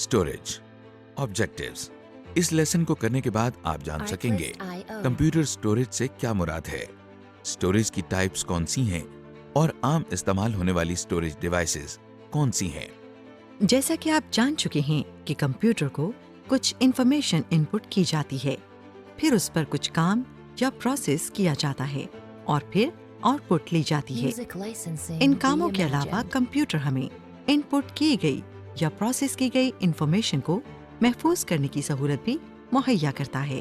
Storage objectives. इस lesson को करने के बाद आप जान सकेंगे कंप्यूटर स्टोरेज से क्या मुराद है, स्टोरेज की टाइप्स कौन सी हैं और आम इस्तेमाल होने वाली स्टोरेज डिवाइसेस कौन सी हैं। जैसा कि आप जान चुके हैं कि कंप्यूटर को कुछ इंफॉर्मेशन इनपुट की जाती है, फिर उस पर कुछ काम या प्रोसेस किया जाता है और फिर आउटपुट ली जाती है। इन कामों के अलावा कंप्यूटर हमें इनपुट की गई या प्रोसेस की गई इंफॉर्मेशन को महफूज करने की सहूलत भी मुहैया करता है।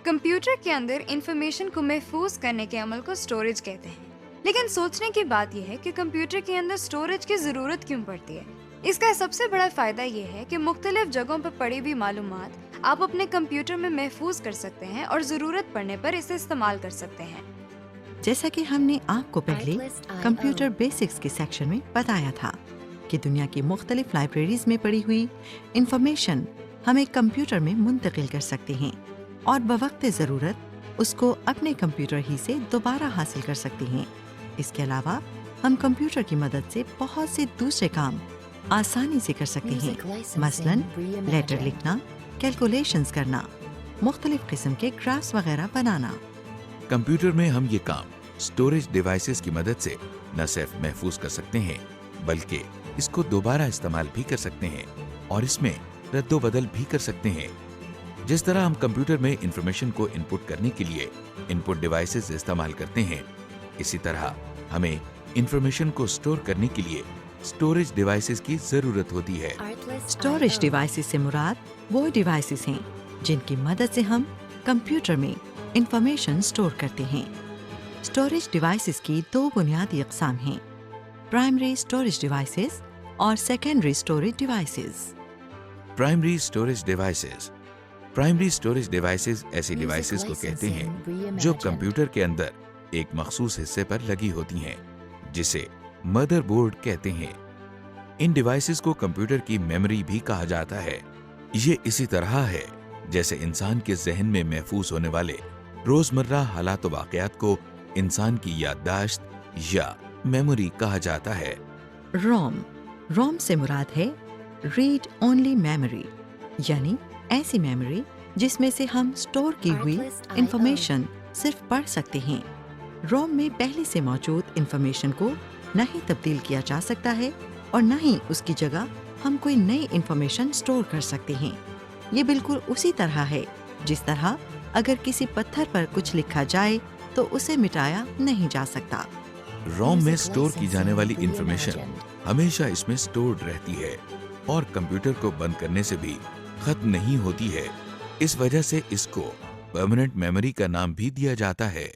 कंप्यूटर के अंदर इंफॉर्मेशन को महफूज करने के अमल को स्टोरेज कहते हैं। लेकिन सोचने की बात यह है कि कंप्यूटर के अंदर स्टोरेज की जरूरत क्यों पड़ती है। इसका सबसे बड़ा फायदा ये है कि मुख्तलिफ जगहों पर पड़ी हुई मालूमात आप अपने कंप्यूटर में महफूज कर सकते हैं और जरूरत पड़ने पर इसे इस्तेमाल कर सकते हैं। जैसा कि हमने आपको पहले कंप्यूटर बेसिक्स के सेक्शन में बताया था कि दुनिया की मुख्तलिफ लाइब्रेरीज में पड़ी हुई इंफॉर्मेशन हम एक कंप्यूटर में मुंतकिल कर सकते हैं और बवक्त ज़रूरत उसको अपने कंप्यूटर ही से दोबारा हासिल कर सकते हैं। इसके अलावा हम कंप्यूटर की मदद से बहुत से दूसरे काम आसानी से कर सकते हैं, मसलन लेटर लिखना, कैलकुलेशंस करना, मुख्तलिफ किस्म के ग्राफ्स वगैरह बनाना। कंप्यूटर में हम ये काम स्टोरेज डिवाइसेस की मदद से न सिर्फ महफूज कर सकते हैं बल्कि इसको दोबारा इस्तेमाल भी कर सकते हैं और इसमें रद्दो-बदल भी कर सकते हैं। जिस तरह हम कंप्यूटर में इंफॉर्मेशन को इनपुट करने के लिए इनपुट डिवाइसेस इस्तेमाल करते हैं, इसी तरह हमें इंफॉर्मेशन को स्टोर करने के लिए स्टोरेज डिवाइसेस की जरूरत होती है। स्टोरेज डिवाइसेस से मुराद वो डिवाइसेस हैं जिनकी मदद से हम कंप्यूटर में इंफॉर्मेशन स्टोर करते हैं। स्टोरेज डिवाइसेस की दो बुनियादी अक़साम हैं, प्राइमरी स्टोरेज डिवाइसेस और secondary storage devices. Primary storage devices. Primary storage devices ऐसी डिवाइसेस को कहते हैं जो कंप्यूटर के अंदर एक मखसूस हिस्से पर लगी होती हैं, जिसे मदरबोर्ड कहते हैं। इन डिवाइसेस को कंप्यूटर की मेमोरी भी कहा जाता है। ये इसी तरह है जैसे इंसान के जहन में महफूज होने वाले रोजमर्रा हालात व वाक़यात को इंसान की याददाश्त या मेमोरी कहा जाता है। रोम से मुराद है रीड ओनली मेमोरी, यानी ऐसी मेमोरी जिसमें से हम स्टोर की हुई इंफॉर्मेशन सिर्फ पढ़ सकते हैं। रोम में पहले से मौजूद इंफॉर्मेशन को न ही तब्दील किया जा सकता है और न ही उसकी जगह हम कोई नई इंफॉर्मेशन स्टोर कर सकते हैं। ये बिल्कुल उसी तरह है जिस तरह अगर किसी पत्थर पर कुछ लिखा जाए तो उसे मिटाया नहीं जा सकता। रोम में स्टोर की जाने वाली इंफॉर्मेशन हमेशा इसमें स्टोर्ड रहती है और कंप्यूटर को बंद करने से भी खत्म नहीं होती है। इस वजह से इसको परमानेंट मेमोरी का नाम भी दिया जाता है।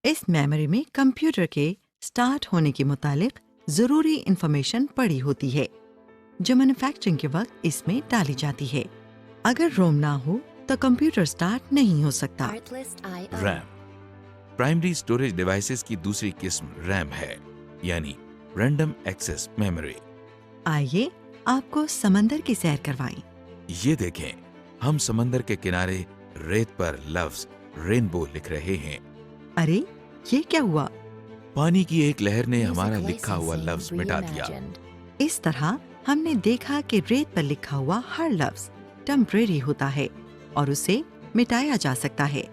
इस मेमोरी में कंप्यूटर के स्टार्ट होने के मुतालिक जरूरी इंफॉर्मेशन पड़ी होती है जो मैन्युफैक्चरिंग के वक्त इसमें डाली जाती है। अगर रोम ना हो तो कंप्यूटर स्टार्ट नहीं हो सकता। रैम। प्राइमरी स्टोरेज डिवाइसेस की दूसरी किस्म रैम है, यानी रैंडम एक्सेस मेमोरी। आइए आपको समंदर की सैर करवाएं। ये देखें, हम समंदर के किनारे रेत पर लफ्ज रेनबो लिख रहे हैं। अरे ये क्या हुआ? पानी की एक लहर ने हमारा लिखा हुआ लफ्ज मिटा दिया। इस तरह हमने देखा कि रेत पर लिखा हुआ हर लफ्ज टेम्परेरी होता है और उसे मिटाया जा सकता है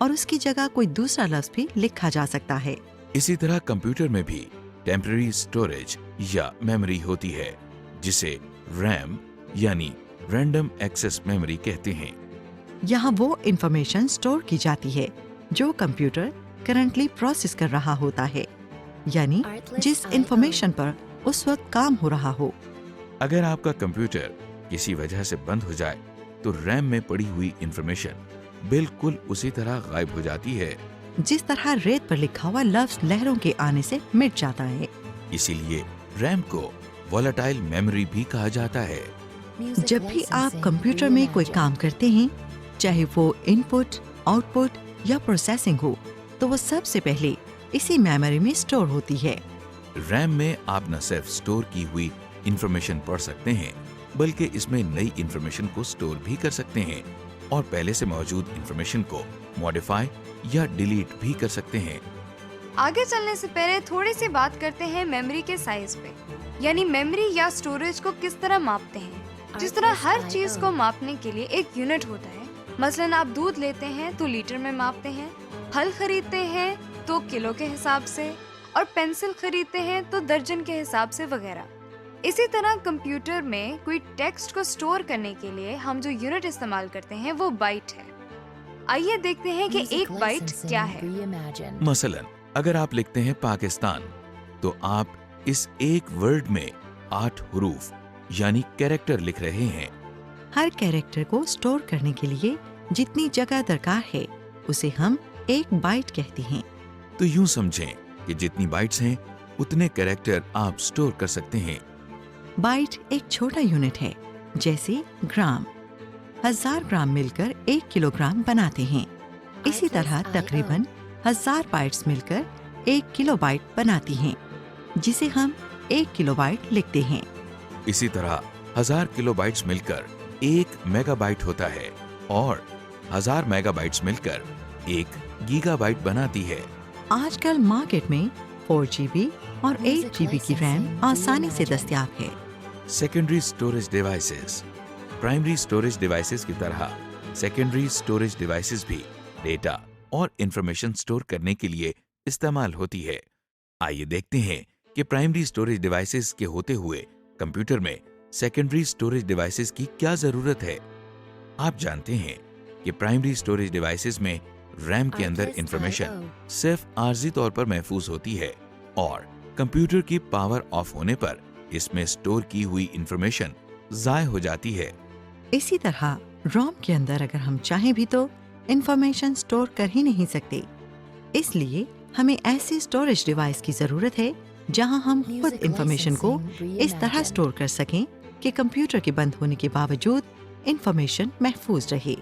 और उसकी जगह कोई दूसरा लफ्ज भी लिखा जा सकता है। इसी तरह कंप्यूटर में भी टेम्परेरी स्टोरेज या मेमोरी होती है, जिसे रैम यानी रैंडम एक्सेस मेमोरी कहते हैं। यहाँ वो इंफॉर्मेशन स्टोर की जाती है जो कंप्यूटर करंटली प्रोसेस कर रहा होता है, यानी जिस इंफॉर्मेशन पर उस वक्त काम हो रहा हो। अगर आपका कंप्यूटर किसी वजह से बंद हो जाए तो रैम में पड़ी हुई इंफॉर्मेशन बिल्कुल उसी तरह गायब हो जाती है जिस तरह रेत पर लिखा हुआ लफ्ज लहरों के आने से मिट जाता है। इसीलिए रैम को वोलेटाइल मेमोरी भी कहा जाता है। जब भी आप कंप्यूटर में कोई काम करते हैं, चाहे वो इनपुट, आउटपुट या प्रोसेसिंग हो, तो वो सबसे पहले इसी मेमोरी में स्टोर होती है। रैम में आप न सिर्फ स्टोर की हुई इंफॉर्मेशन पढ़ सकते हैं बल्कि इसमें नई इंफॉर्मेशन को स्टोर भी कर सकते हैं और पहले से मौजूद इंफॉर्मेशन को मॉडिफाई या डिलीट भी कर सकते हैं। आगे चलने से पहले थोड़ी सी बात करते हैं मेमोरी के साइज पे, यानी मेमोरी या स्टोरेज को किस तरह मापते हैं। جس طرح ہر چیز کو ماپنے کے لیے ایک یونٹ ہوتا ہے، مثلاً آپ دودھ لیتے ہیں تو لیٹر میں ماپتے ہیں، پھل خریدتے ہیں تو کلو کے حساب سے، اور پینسل خریدتے ہیں تو درجن کے حساب سے وغیرہ۔ اسی طرح کمپیوٹر میں کوئی ٹیکسٹ کو سٹور کرنے کے لیے ہم جو یونٹ استعمال کرتے ہیں وہ بائٹ ہے۔ آئیے دیکھتے ہیں کہ ایک بائٹ کیا ہے۔ مثلاً اگر آپ لکھتے ہیں پاکستان تو آپ اس ایک ورڈ میں 8 حروف یعنی کیریکٹر لکھ رہے ہیں۔ ہر کیریکٹر کو سٹور کرنے کے لیے جتنی جگہ درکار ہے اسے ہم ایک بائٹ کہتے ہیں۔ تو یوں سمجھیں کہ جتنی بائٹس ہیں اتنے کیریکٹر آپ سٹور کر سکتے ہیں۔ بائٹ ایک چھوٹا یونٹ ہے، جیسے گرام۔ 1000 گرام مل کر 1 کلو گرام بناتے ہیں۔ اسی طرح تقریباً 1000 بائٹس مل کر 1 کلو بائٹ بناتی ہیں، جسے ہم 1 کلو بائٹ لکھتے ہیں۔ اسی طرح 1000 کلو بائٹس مل کر 1 میگا بائٹ ہوتا ہے، اور 1000 میگا بائٹس مل کر 1 گیگا بائٹ بناتی ہے۔ آج کل مارکیٹ میں 4 GB اور 8 GB کی ریم آسانی سے دستیاب ہے۔ Secondary storage devices. Primary storage devices کی طرح سیکنڈری سٹوریج ڈیوائسز بھی ڈیٹا اور انفارمیشن سٹور کرنے کے لیے استعمال ہوتی ہے۔ آئیے دیکھتے ہیں کہ پرائمری سٹوریج ڈیوائسز کے ہوتے ہوئے کمپیوٹر میں سیکنڈری سٹوریج ڈیوائسز کی کیا ضرورت ہے۔ آپ جانتے ہیں کہ پرائمری سٹوریج ڈیوائسز میں ریم کے اندر انفارمیشن صرف عارضی طور پر محفوظ ہوتی ہے، اور کمپیوٹر کی پاور آف ہونے پر اس میں سٹور کی ہوئی انفارمیشن ضائع ہو جاتی ہے۔ اسی طرح روم کے اندر اگر ہم چاہیں بھی تو انفارمیشن سٹور کر ہی نہیں سکتے، اس لیے ہمیں ایسی سٹوریج ڈیوائس کی ضرورت ہے جہاں ہم خود انفارمیشن کو اس طرح سٹور کر سکیں کہ کمپیوٹر کے بند ہونے کے باوجود انفارمیشن محفوظ رہے۔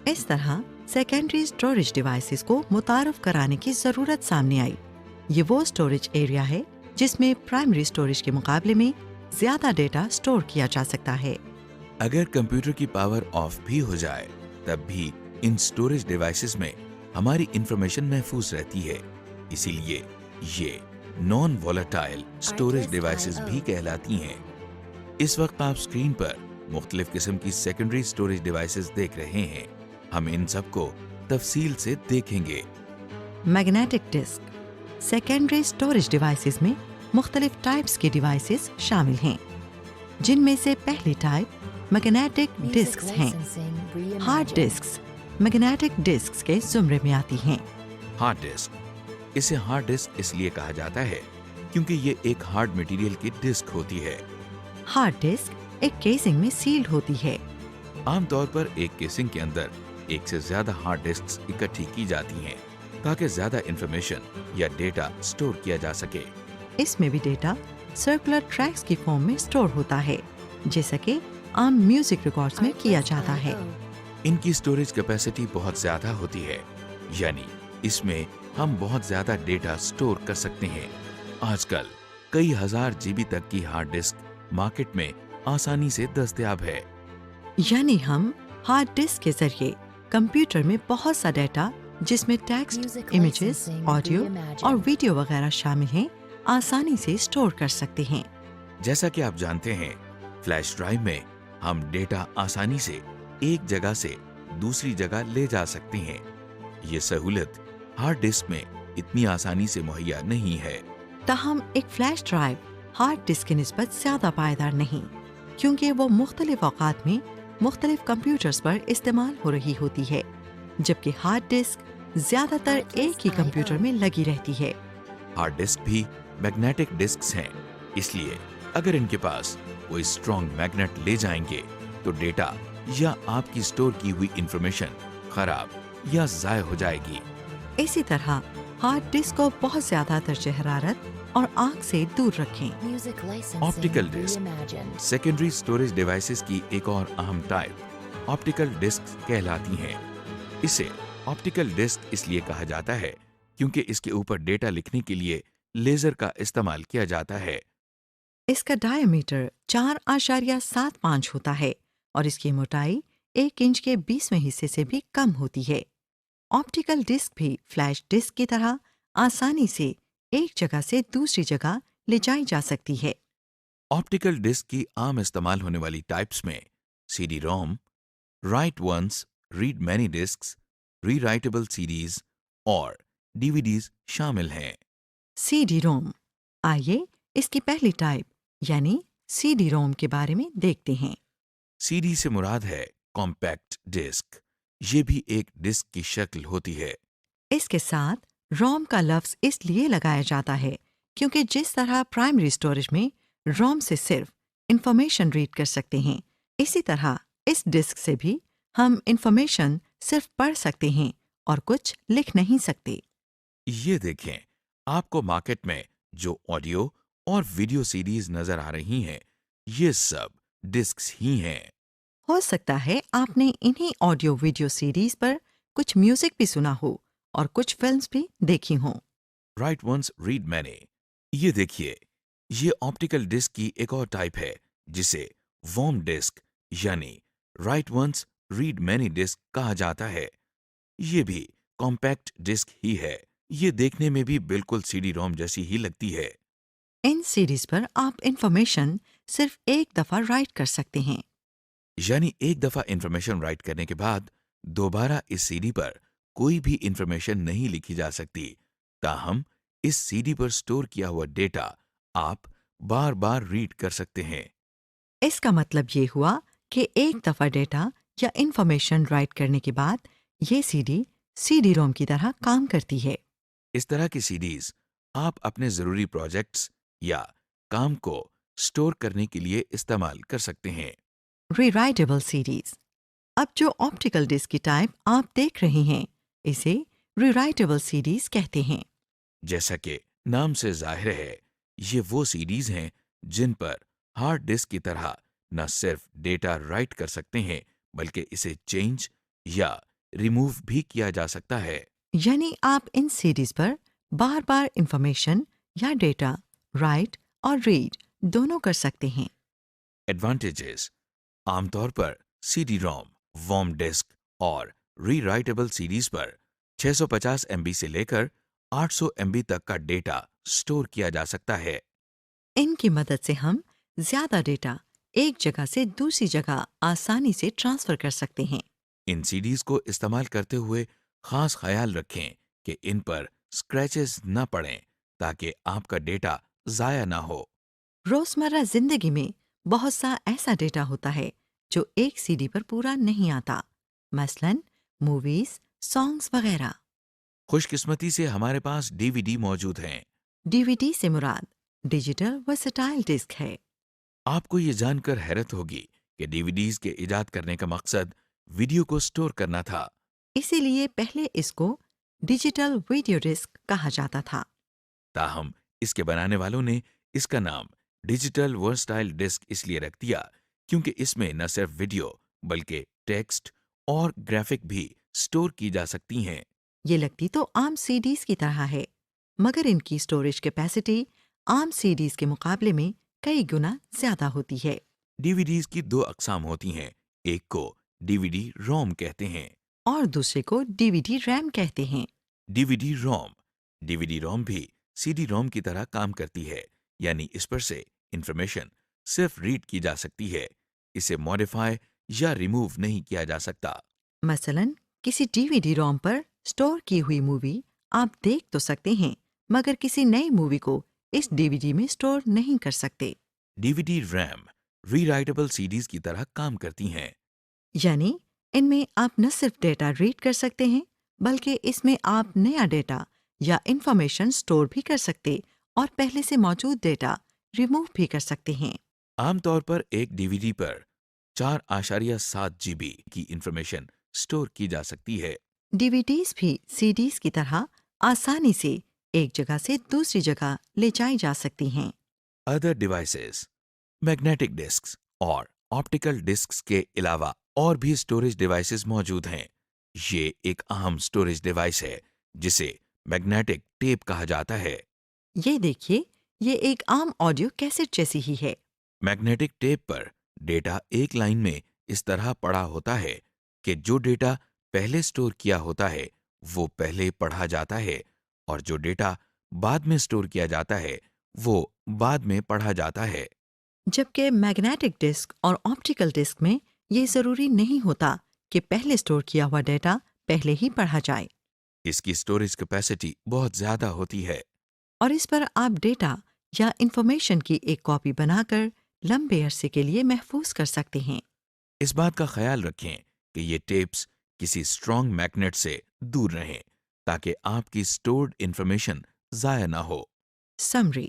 اس طرح سیکنڈری سٹوریج ڈیوائسز کو متعارف کرانے کی ضرورت سامنے آئی۔ یہ وہ سٹوریج ایریا ہے جس میں پرائمری سٹوریج کے مقابلے میں زیادہ ڈیٹا سٹور کیا جا سکتا ہے۔ اگر کمپیوٹر کی پاور آف بھی ہو جائے تب بھی ان سٹوریج ڈیوائسز میں ہماری انفارمیشن محفوظ رہتی ہے، اسی لیے یہ نان وولیٹائل سٹوریج ڈیوائسز بھی کہلاتی ہیں۔ اس وقت آپ اسکرین پر مختلف قسم کی سیکنڈری سٹوریج ڈیوائسز دیکھ رہے ہیں۔ ہم ان سب کو تفصیل سے دیکھیں گے۔ Magnetic disk. Secondary storage devices میں مختلف ٹائپس کی ڈیوائسز شامل ہیں، جن میں سے پہلی ٹائپ میگنیٹک ڈسکس ہیں۔ ہارڈ ڈسکس میگنیٹک ڈسکس کے زمرے میں آتی ہیں۔ Hard disk. اسے ہارڈ ڈسک اس لیے کہا جاتا ہے کیونکہ یہ ایک ہارڈ مٹیریل کی ڈسک ہوتی ہے۔ ہارڈ ڈسک ایک کیسنگ میں سیلڈ ہوتی ہے۔ عام طور پر ایک کیسنگ کے اندر ایک سے زیادہ ہارڈ ڈسکس اکٹھی کی جاتی ہیں تاکہ زیادہ انفارمیشن یا ڈیٹا سٹور کیا جا سکے۔ اس میں بھی ڈیٹا سرکولر ٹریکس کی فارم میں سٹور ہوتا ہے، جیسا کہ عام میوزک ریکارڈز میں کیا جاتا ہے۔ ان کی سٹوریج کیپیسٹی بہت زیادہ ہوتی ہے، یعنی اس میں ہم بہت زیادہ ڈیٹا سٹور کر سکتے ہیں۔ آج کل کئی ہزار GB تک کی ہارڈ ڈسک مارکیٹ میں آسانی سے دستیاب ہے۔ یعنی ہم ہارڈ ڈسک کے ذریعے کمپیوٹر میں بہت سا ڈیٹا جس میں ٹیکسٹ، امیجز، آڈیو اور ویڈیو وغیرہ شامل ہیں آسانی سے سٹور کر سکتے ہیں۔ جیسا کہ آپ جانتے ہیں، فلیش ڈرائیو میں ہم ڈیٹا آسانی سے ایک جگہ سے دوسری جگہ لے جا سکتے ہیں۔ یہ سہولت ہارڈ ڈسک میں اتنی آسانی سے مہیا نہیں ہے۔ تاہم ایک فلیش ڈرائیو ہارڈ ڈسک کی نسبت زیادہ پائیدار نہیں، کیونکہ وہ مختلف اوقات میں مختلف کمپیوٹرز پر استعمال ہو رہی ہوتی ہے، جبکہ ہارڈ ڈسک زیادہ تر ایک ہی کمپیوٹر میں لگی رہتی ہے۔ ہارڈ ڈسک بھی میگنیٹک ڈسکس ہیں، اس لیے اگر ان کے پاس کوئی اسٹرانگ میگنیٹ لے جائیں گے تو ڈیٹا یا آپ کی سٹور کی ہوئی انفارمیشن خراب یا ضائع ہو جائے گی۔ اسی طرح ہارڈ ڈسک کو بہت زیادہ درجہ حرارت اور آگ سے دور رکھیں۔ Optical disk. Secondary storage devices کی ایک اور اہم ٹائپ آپٹیکل ڈسک کہلاتی ہیں۔ اسے آپٹیکل ڈسک اس لیے کہا جاتا ہے کیونکہ اس کے اوپر ڈیٹا لکھنے کے لیے لیزر کا استعمال کیا جاتا ہے۔ اس کا ڈائی میٹر 4.75 ہوتا ہے اور اس کی موٹائی 1 انچ کے 20ویں حصے سے بھی کم ہوتی ہے۔ آپٹیکل ڈسک بھی فلیش ڈسک کی طرح آسانی سے ایک جگہ سے دوسری جگہ لے جائی جا سکتی ہے۔ ऑप्टिकल डिस्क की आम इस्तेमाल होने वाली टाइप्स में CD ROM, write once, read many disks, rewritable CDs और डीवीडीज शामिल हैं। CD ROM. आइए इसकी पहली टाइप यानी सीडी रोम के बारे में देखते हैं। सीडी से मुराद है कॉम्पैक्ट डिस्क। ये भी एक डिस्क की शक्ल होती है। इसके साथ रोम का लफ्ज इसलिए लगाया जाता है क्योंकि जिस तरह प्राइमरी स्टोरेज में रोम से सिर्फ इंफॉर्मेशन रीड कर सकते हैं, इसी तरह इस डिस्क से भी हम इंफॉर्मेशन सिर्फ पढ़ सकते हैं और कुछ लिख नहीं सकते। ये देखें, आपको मार्केट में जो ऑडियो और वीडियो सीडीज नजर आ रही हैं, ये सब डिस्क्स ही हैं। हो सकता है आपने इन्हीं ऑडियो वीडियो सीरीज पर कुछ म्यूजिक भी सुना हो और कुछ फिल्म्स भी देखी हों। Write once read many. ये देखिए, ये ऑप्टिकल डिस्क की एक और टाइप है जिसे वॉर्म डिस्क यानी write once read many disk कहा जाता है। ये भी कॉम्पैक्ट डिस्क ही है। ये देखने में भी बिल्कुल सीडी रोम जैसी ही लगती है। इन सीरीज पर आप इंफॉर्मेशन सिर्फ एक दफा राइट कर सकते हैं। यानी एक दफा इंफॉर्मेशन राइट करने के बाद दोबारा इस सीडी पर कोई भी इंफॉर्मेशन नहीं लिखी जा सकती। ताहम इस सीडी पर स्टोर किया हुआ डेटा आप बार बार रीड कर सकते हैं। इसका मतलब ये हुआ कि एक दफा डेटा या इंफॉर्मेशन राइट करने के बाद ये सीडी रोम की तरह काम करती है। इस तरह की सीडीज आप अपने जरूरी प्रोजेक्ट्स या काम को स्टोर करने के लिए इस्तेमाल कर सकते हैं। Rewritable series. अब जो ऑप्टिकल डिस्क की टाइप आप देख रहे हैं, इसे रीराइटेबल सीरीज कहते हैं। जैसा कि नाम से जाहिर है, ये वो सीडीज हैं जिन पर हार्ड डिस्क की तरह न सिर्फ डेटा राइट कर सकते हैं बल्कि इसे चेंज या रिमूव भी किया जा सकता है। यानी आप इन सीरीज पर बार बार इंफॉर्मेशन या डेटा राइट और रीड दोनों कर सकते हैं। एडवांटेजेस। आमतौर पर सीडी रोम, वॉर्म डिस्क और रीराइटेबल सीडीज पर 650 MB से लेकर 800 MB तक का डेटा स्टोर किया जा सकता है। इनकी मदद से हम ज्यादा डेटा एक जगह से दूसरी जगह आसानी से ट्रांसफर कर सकते हैं। इन सीडीज को इस्तेमाल करते हुए खास ख्याल रखें कि इन पर स्क्रैचेस न पड़ें ताकि आपका डेटा जाया ना हो। रोजमर्रा जिंदगी में बहुत सा ऐसा डेटा होता है जो एक सीडी पर पूरा नहीं आता, मसलन मूवीज, सॉन्ग्स वगैरह। खुशकिस्मती से हमारे पास डीवीडी मौजूद हैं। डीवीडी से मुराद डिजिटल वर्सेटाइल डिस्क है। आपको ये जानकर हैरत होगी कि डीवीडीज के इजाद करने का मकसद वीडियो को स्टोर करना था। इसीलिए पहले इसको डिजिटल वीडियो डिस्क कहा जाता था। ताहम इसके बनाने वालों ने इसका नाम डिजिटल वर्सटाइल डिस्क इसलिए रख दिया क्योंकि इसमें न सिर्फ वीडियो बल्कि टेक्स्ट और ग्राफिक भी स्टोर की जा सकती हैं। ये लगती तो आम सीडीज की तरह है, मगर इनकी स्टोरेज कैपेसिटी आम सीडीज के मुकाबले में कई गुना ज्यादा होती है। डीवीडीज की दो अकसाम होती हैं। एक को डीवीडी रोम कहते हैं और दूसरे को डीवीडी रैम कहते हैं। डीवीडी रोम। डीवीडी रोम भी सीडी रोम की तरह काम करती है, यानी इस पर से इंफॉर्मेशन सिर्फ रीड की जा सकती है। इसे मॉडिफाई या रिमूव नहीं किया जा सकता। मसलन किसी डीवीडी रोम पर स्टोर की हुई मूवी आप देख तो सकते हैं, मगर किसी नई मूवी को इस डीवीडी में स्टोर नहीं कर सकते। डीवीडी रैम रीराइटेबल सीडीज की तरह काम करती हैं। यानी इनमें आप न सिर्फ डेटा रीड कर सकते हैं, बल्कि इसमें आप नया डेटा या इंफॉर्मेशन स्टोर भी कर सकते और पहले से मौजूद डेटा रिमूव भी कर सकते हैं। आमतौर पर एक डीवीडी पर 4.7 GB की इंफॉर्मेशन स्टोर की जा सकती है। डीवीडीज भी सीडीज की तरह आसानी से एक जगह से दूसरी जगह ले जाई जा सकती हैं। Other devices. मैग्नेटिक डिस्क्स और ऑप्टिकल डिस्क्स के अलावा और भी स्टोरेज डिवाइसेस मौजूद हैं। ये एक अहम स्टोरेज डिवाइस है जिसे मैग्नेटिक टेप कहा जाता है। ये देखिए, ये एक आम ऑडियो कैसेट जैसी ही है। मैग्नेटिक टेप पर डेटा एक लाइन में इस तरह पड़ा होता है कि जो डेटा पहले स्टोर किया होता है वो पहले पढ़ा जाता है और जो डेटा बाद में स्टोर किया जाता है वो बाद में पढ़ा जाता है। جبکہ میگنیٹک ڈسک اور آپٹیکل ڈسک میں یہ ضروری نہیں ہوتا کہ پہلے اسٹور کیا ہوا ڈیٹا پہلے ہی پڑھا جائے، اس کی اسٹوریج کیپیسٹی بہت زیادہ ہوتی ہے، اور اس پر آپ ڈیٹا یا انفارمیشن کی ایک کاپی بنا کر لمبے عرصے کے لیے محفوظ کر سکتے ہیں۔ اس بات کا خیال رکھیں کہ یہ ٹیپس کسی اسٹرانگ میگنیٹ سے دور رہیں تاکہ آپ کی اسٹورڈ انفارمیشن ضائع نہ ہو۔ سمری: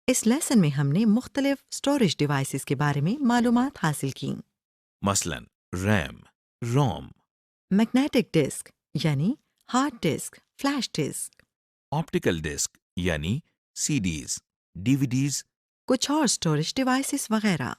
اس لیسن میں ہم نے مختلف اسٹوریج ڈیوائسز کے بارے میں معلومات حاصل کیں۔ مثلا ریم، روم، میگنیٹک ڈسک یعنی hard disk, flash disk, optical disk یعنی CDs, DVDs, کچھ اور اسٹوریج ڈیوائسز وغیرہ۔